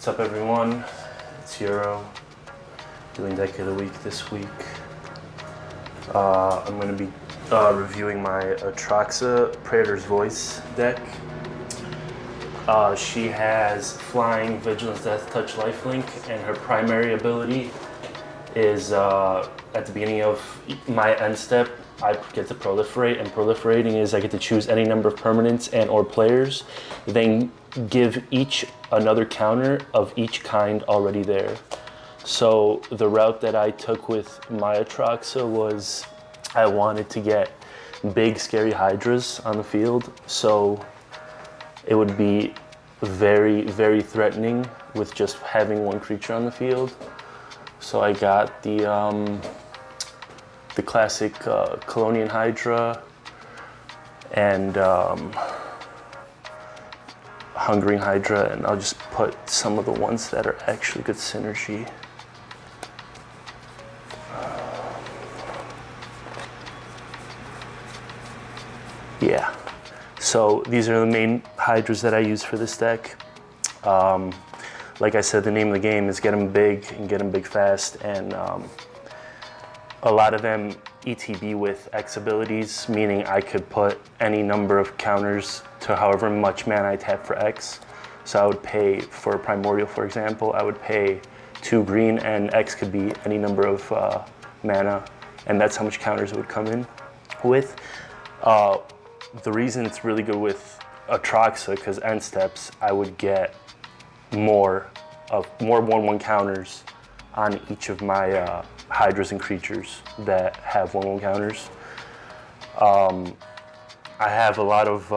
What's up, everyone? It's Euro, doing Deck of the Week this week. I'm going to be reviewing my Atraxa Praetors Voice deck. She has Flying, Vigilance, Death Touch, Lifelink, and her primary ability is at the beginning of my end step, I get to proliferate, and proliferating is I get to choose any number of permanents and or players, then give each another counter of each kind already there. So the route that I took with my Atraxa was I wanted to get big scary hydras on the field, so it would be very, very threatening with just having one creature on the field. So I got the classic Colonian Hydra and Hungering Hydra, and I'll just put some of the ones that are actually good synergy. Yeah, so these are the main Hydras that I use for this deck. Like I said, the name of the game is get them big and get them big fast, and a lot of them ETB with X abilities, meaning I could put any number of counters to however much mana I tap for X. So I would pay for Primordial, for example, I would pay 2 green, and X could be any number of mana, and that's how much counters it would come in with. The reason it's really good with Atraxa, because end steps, I would get more 1/1 counters on each of my Hydras and creatures that have 1/1 counters. I have a lot of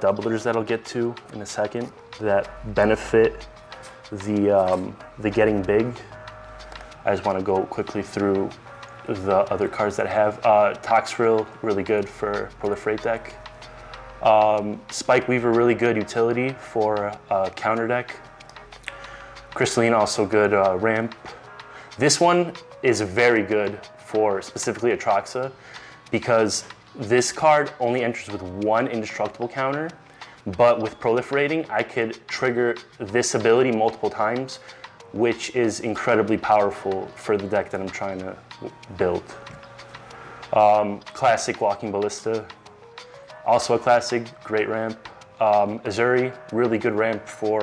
doublers that I'll get to in a second that benefit the getting big. I just want to go quickly through the other cards that I have. Toxrill, really good for Proliferate deck. Spike Weaver, really good utility for counter deck. Crystalline, also good ramp. This one is very good for specifically Atraxa because this card only enters with 1 indestructible counter, but with Proliferating, I could trigger this ability multiple times, which is incredibly powerful for the deck that I'm trying to build. Classic Walking Ballista, also a classic, great ramp. Azuri, really good ramp for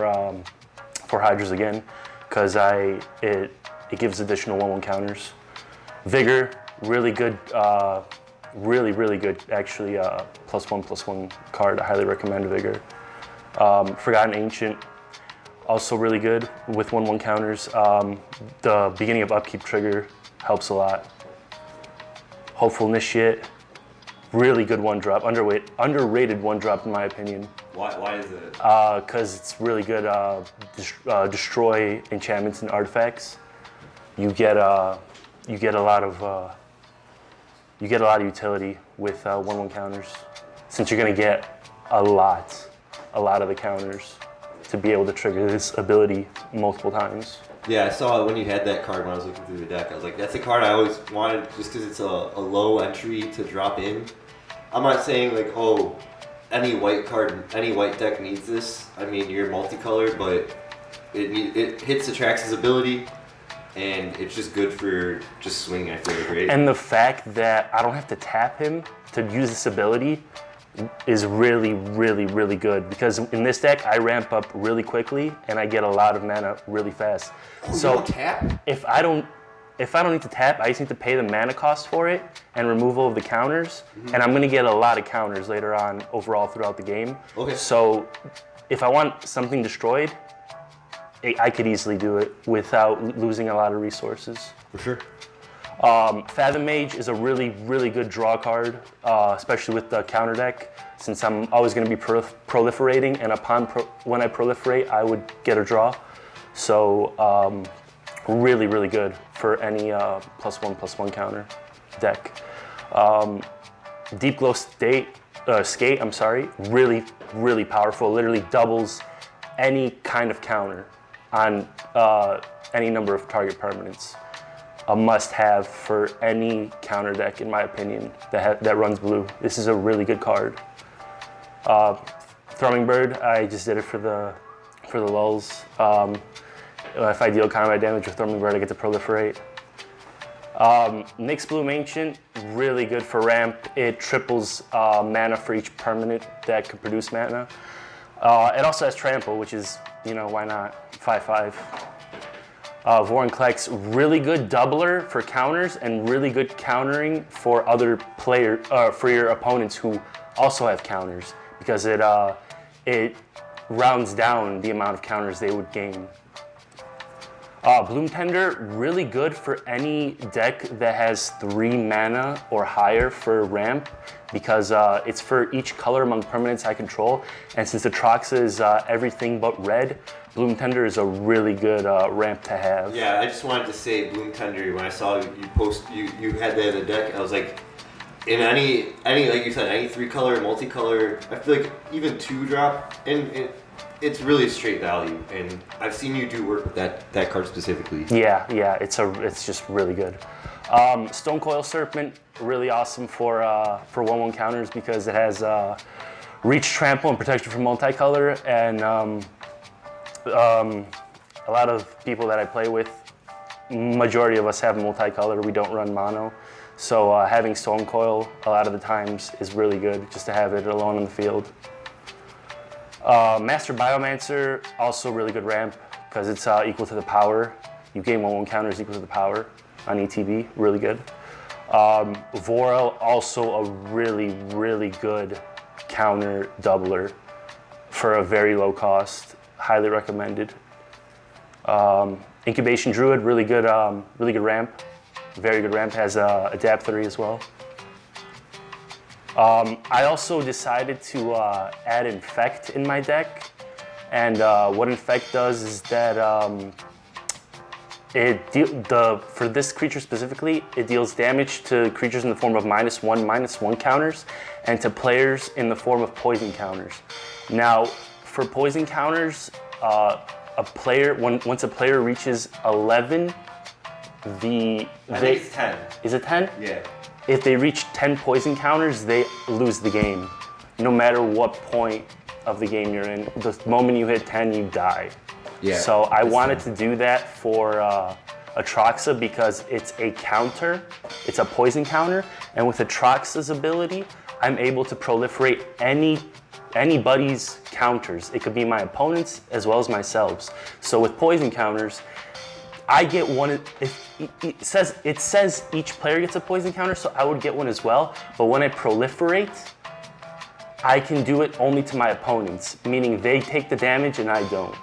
Hydras again, because it gives additional 1/1 counters. Vigor, really good, really good, actually, +1/+1 card. I highly recommend Vigor. Forgotten Ancient, also really good with 1/1 counters. The beginning of upkeep trigger helps a lot. Hopeful Initiate, really good 1-drop, underrated 1-drop in my opinion. Why is it? Because it's really good. Destroy enchantments and artifacts. You get a lot of utility with 1/1 counters, since you're gonna get a lot of the counters to be able to trigger this ability multiple times. Yeah, I saw it when you had that card when I was looking through the deck. I was like, that's a card I always wanted just because it's a low entry to drop in. I'm not saying like, oh, any white deck needs this. I mean, you're multicolored, but it hits Atraxa's ability, and it's just good for just swinging, I feel like, right? And the fact that I don't have to tap him to use this ability is really, really, really good, because in this deck I ramp up really quickly and I get a lot of mana really fast. Oh, so you don't tap? If I don't need to tap, I just need to pay the mana cost for it and removal of the counters, and I'm gonna get a lot of counters later on overall throughout the game. Okay. So if I want something destroyed, I could easily do it without losing a lot of resources. For sure. Fathom Mage is a really, really good draw card, especially with the counter deck, since I'm always going to be proliferating, and when I proliferate, I would get a draw. So really, really good for any +1/+1 counter deck. Deep Glow Skate, really, really powerful. Literally doubles any kind of counter on any number of target permanents. A must-have for any counter deck, in my opinion, that runs blue. This is a really good card. Thrumming Bird, I just did it for the for the lulls. If I deal combat damage with Thornbird, I get to proliferate. Nyx Bloom Ancient, really good for ramp. It triples mana for each permanent that can produce mana. It also has Trample, which is, you know, why not? 5/5. Vorinclex, really good doubler for counters and really good countering for other for your opponents who also have counters, because it rounds down the amount of counters they would gain. Bloom Tender, really good for any deck that has 3 mana or higher for ramp, because it's for each color among permanents I control, and since Atraxa is everything but red, Bloom Tender is a really good ramp to have. Yeah, I just wanted to say Bloom Tender, when I saw you had that in the deck, I was like, in any like you said, any 3-color, multicolor, I feel like even 2-drop, and it's really straight value, and I've seen you do work with that card specifically. Yeah, it's just really good. Stone Coil Serpent, really awesome for 1/1 counters, because it has reach, trample, and protection from multicolor, and a lot of people that I play with, majority of us have multicolor. We don't run mono, so having Stone Coil a lot of the times is really good, just to have it alone in the field. Master Biomancer, also really good ramp, because it's equal to the power. You gain 1/1 counters equal to the power on ETB, really good. Vorel, also a really, really good counter doubler for a very low cost, highly recommended. Incubation Druid, really good ramp, very good ramp, has Adapt 3 as well. I also decided to add Infect in my deck, and what Infect does is that for this creature specifically, it deals damage to creatures in the form of -1/-1 counters, and to players in the form of poison counters. Now, for poison counters, once a player reaches 11, I think it's 10. Is it 10? Yeah. If they reach 10 poison counters, they lose the game, no matter what point of the game you're in. The moment you hit 10, you die. Yeah. So I wanted to do that for Atraxa, because it's a counter, it's a poison counter, and with Atraxa's ability, I'm able to proliferate anybody's counters. It could be my opponents as well as myself. So with poison counters, I get one. It says each player gets a poison counter, so I would get one as well. But when I proliferate, I can do it only to my opponents, meaning they take the damage and I don't.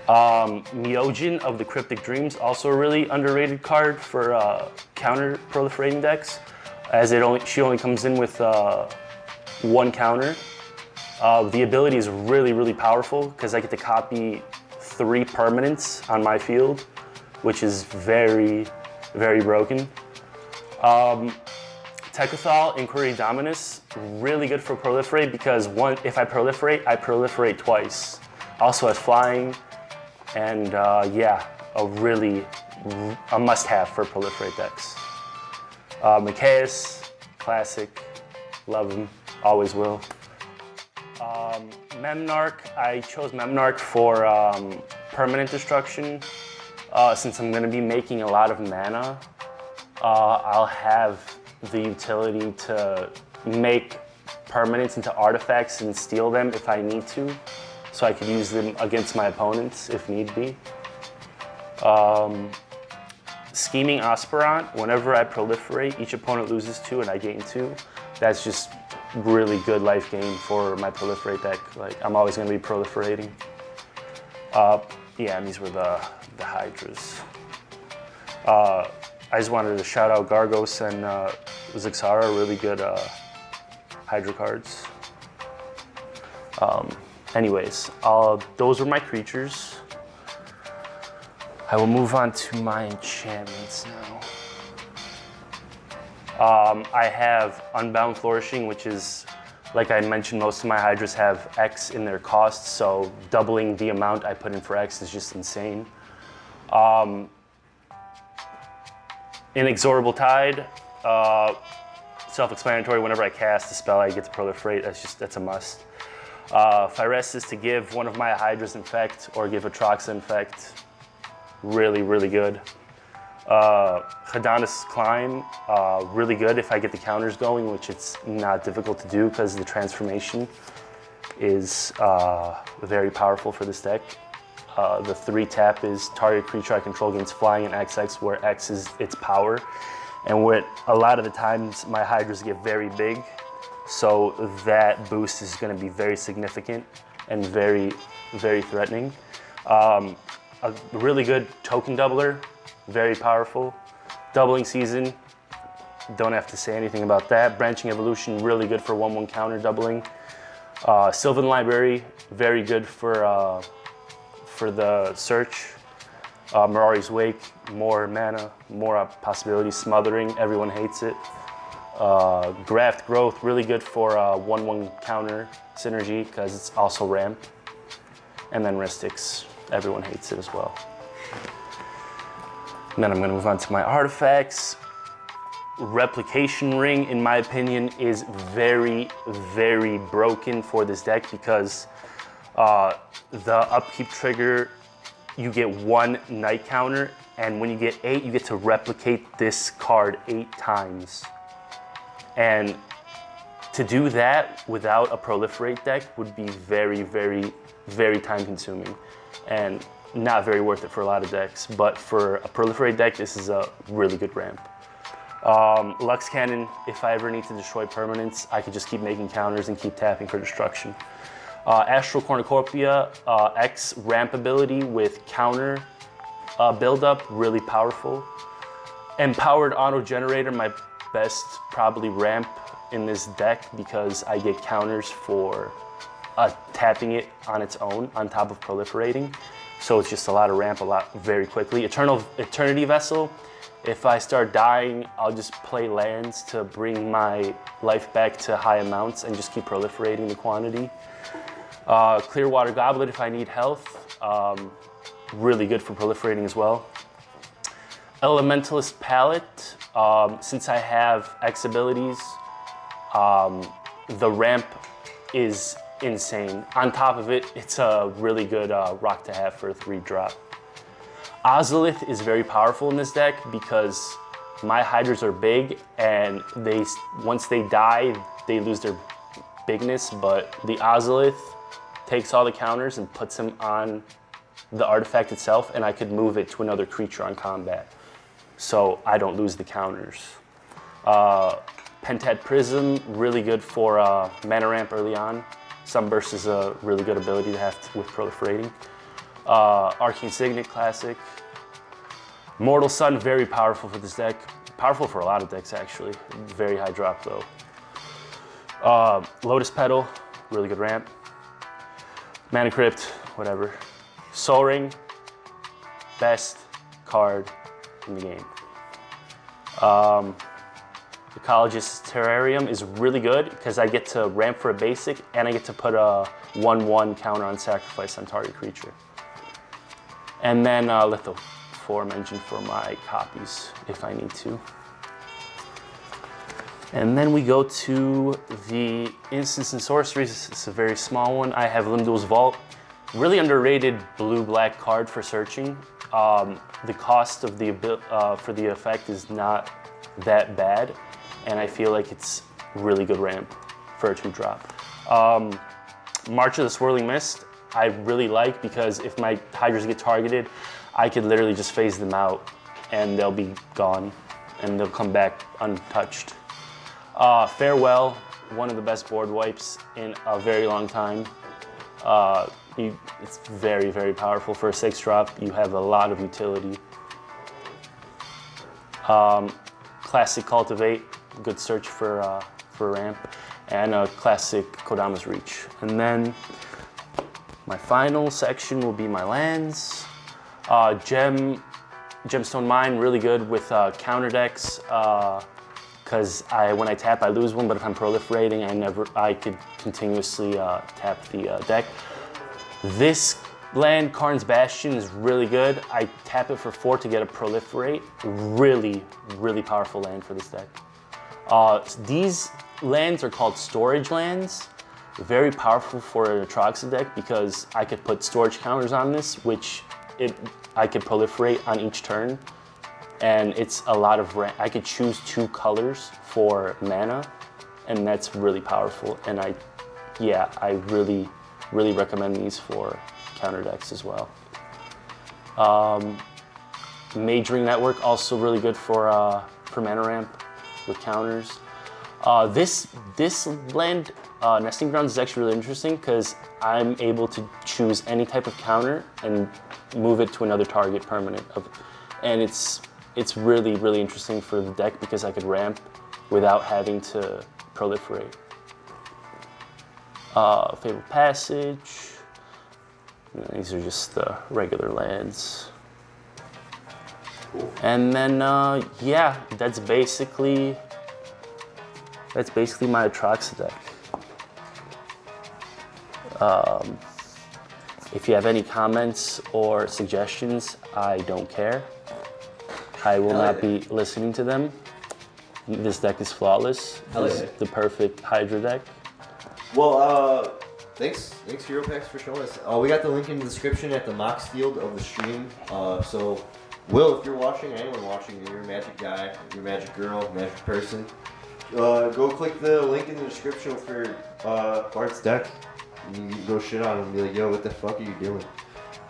Myojin of the Cryptic Dreams, also a really underrated card for counter proliferating decks, as she only comes in with 1 counter. The ability is really, really powerful, because I get to copy 3 permanents on my field, which is very, very broken. Techothal, Inquiry Dominus, really good for proliferate, because if I proliferate twice. Also has flying, and yeah, a must-have for proliferate decks. Mikaeus, classic, love him, always will. Memnarch, I chose Memnarch for permanent destruction. Since I'm going to be making a lot of mana, I'll have the utility to make permanents into artifacts and steal them if I need to, so I could use them against my opponents if need be. Scheming Aspirant, whenever I proliferate, each opponent loses 2 and I gain 2. That's just really good life gain for my proliferate deck. Like, I'm always going to be proliferating. Yeah, and these were the Hydras. I just wanted to shout out Gargos and Zixara, really good Hydra cards. Anyways, those were my creatures. I will move on to my enchantments now. I have Unbound Flourishing, which is, like I mentioned, most of my Hydras have X in their cost, so doubling the amount I put in for X is just insane. Inexorable Tide, self-explanatory. Whenever I cast a spell, I get to proliferate. That's a must. Phyresis to give one of my Hydras Infect or give Atraxa Infect. Really, really good. Hadonus Climb, really good if I get the counters going, which it's not difficult to do because the transformation is very powerful for this deck. The 3-tap is target creature I control gains flying and XX, where X is its power. And what a lot of the times my Hydras get very big, so that boost is going to be very significant and very, very threatening. A really good token doubler, very powerful. Doubling Season, don't have to say anything about that. Branching Evolution, really good for 1/1 counter doubling. Sylvan Library, very good for the search. Mirari's Wake, more mana, more possibilities. Smothering, everyone hates it. Graft Growth, really good for 1/1 counter synergy because it's also ramp. And then Restix, everyone hates it as well. And then I'm gonna move on to my artifacts. Replication Ring, in my opinion, is very, very broken for this deck because the upkeep trigger, you get 1 night counter, and when you get 8, you get to replicate this card 8 times. And to do that without a proliferate deck would be very, very, very time consuming and not very worth it for a lot of decks. But for a proliferate deck, this is a really good ramp. Lux Cannon, if I ever need to destroy permanents, I could just keep making counters and keep tapping for destruction. Astral Cornucopia, X ramp ability with counter buildup, really powerful. Empowered Auto Generator, my best probably ramp in this deck because I get counters for tapping it on its own on top of proliferating. So it's just a lot of ramp, very quickly. Eternity Vessel, if I start dying, I'll just play lands to bring my life back to high amounts and just keep proliferating the quantity. Clearwater Goblet if I need health, really good for proliferating as well. Elementalist Palette, since I have X abilities, the ramp is insane. On top of it, it's a really good rock to have for a 3-drop. Ozolith is very powerful in this deck because my Hydras are big and once they die, they lose their bigness, but the Ozolith takes all the counters and puts them on the artifact itself, and I could move it to another creature on combat, so I don't lose the counters. Pentad Prism, really good for mana ramp early on. Sunburst is a really good ability to have with proliferating. Arcane Signet, classic. Mortal Sun, very powerful for this deck. Powerful for a lot of decks, actually. Very high drop, though. Lotus Petal, really good ramp. Mana Crypt, whatever. Soul Ring, best card in the game. Ecologist's Terrarium is really good because I get to ramp for a basic and I get to put a 1/1 counter on sacrifice on target creature. And then Litho aforementioned for my copies if I need to. And then we go to the instants and sorceries. It's a very small one. I have Limdol's Vault. Really underrated blue-black card for searching. The cost of for the effect is not that bad, and I feel like it's really good ramp for a 2-drop. March of the Swirling Mist, I really like because if my Hydras get targeted, I could literally just phase them out and they'll be gone and they'll come back untouched. Farewell, one of the best board wipes in a very long time. It's very, very powerful for a 6-drop. You have a lot of utility. Classic Cultivate, good search for ramp, and a classic Kodama's Reach. And then my final section will be my lands. Gemstone Mine, really good with counter decks, because when I tap I lose one, but if I'm proliferating I could continuously tap the deck. This land, Karn's Bastion, is really good. I tap it for 4 to get a proliferate. Really, really powerful land for this deck. These lands are called storage lands. Very powerful for an Atraxa deck because I could put storage counters on this, which I could proliferate on each turn. And it's a lot of I could choose 2 colors for mana, and that's really powerful. And I really recommend these for counter decks as well. Majoring Network, also really good for mana ramp with counters. This land Nesting Grounds is actually really interesting because I'm able to choose any type of counter and move it to another target permanent. And it's really interesting for the deck because I could ramp without having to proliferate. Fabled Passage. These are just the regular lands. Cool. And then yeah, that's basically my Atraxa deck. If you have any comments or suggestions, I don't care. I will not be listening to them. This deck is flawless. It's the perfect Hydra deck. Well, thanks Hero Packs for showing us. We got the link in the description at the Mox field of the stream. So, Will, if you're watching, anyone watching, you're a Magic guy, you're a Magic girl, Magic person, go click the link in the description for Bart's deck. You can go shit on him and be like, yo, what the fuck are you doing?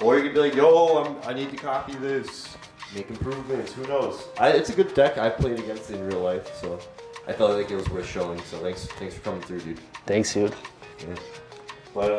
Or you can be like, yo, I need to copy this. Make improvements, who knows? It's a good deck. I've played against it in real life, so I felt like it was worth showing. So thanks for coming through, dude. Thanks, dude. Yeah. But